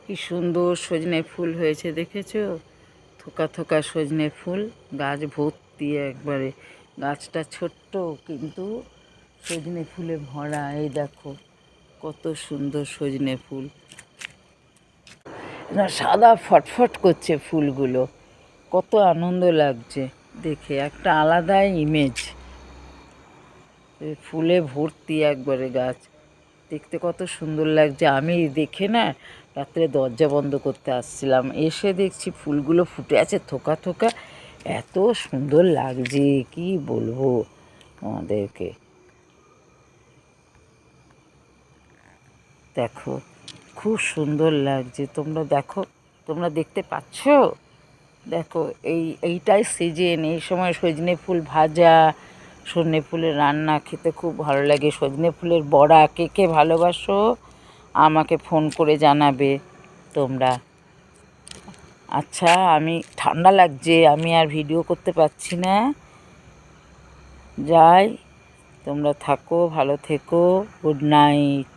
কি সুন্দর সজনে ফুল হয়েছে দেখেছো? থোকা থোকা সজনে ফুল, গাছ ভর্তি একবারে। গাছটা ছোট্ট কিন্তু সজনে ফুলে ভরা। এই দেখো কত সুন্দর সজনে ফুল, না সাদা ফটফট করছে ফুলগুলো। কত আনন্দ লাগছে দেখে, একটা আলাদাই ইমেজ। ফুলে ভর্তি একবারে গাছ, দেখতে কত সুন্দর লাগছে। আমি দেখে না রাত্রে দরজা বন্ধ করতে আসছিলাম, এসে দেখছি ফুলগুলো ফুটে আছে থোকা থোকা। এত সুন্দর লাগছে কি বলবো আমাদেরকে। দেখো খুব সুন্দর লাগছে, তোমরা দেখো, তোমরা দেখতে পাচ্ছ? দেখো এইটাই সিজন, এই সময় সজনে ফুল ভাজা, সজনে ফুলের রান্না খেতে খুব ভালো লাগে। সজনে ফুলের বড়া কে কে ভালোবাসো আমাকে ফোন করে জানাবে তোমরা। আচ্ছা, আমি ঠান্ডা লাগছে, আমি আর ভিডিও করতে পারছি না, যাই। তোমরা থাকো, ভালো থেকো, গুড নাইট।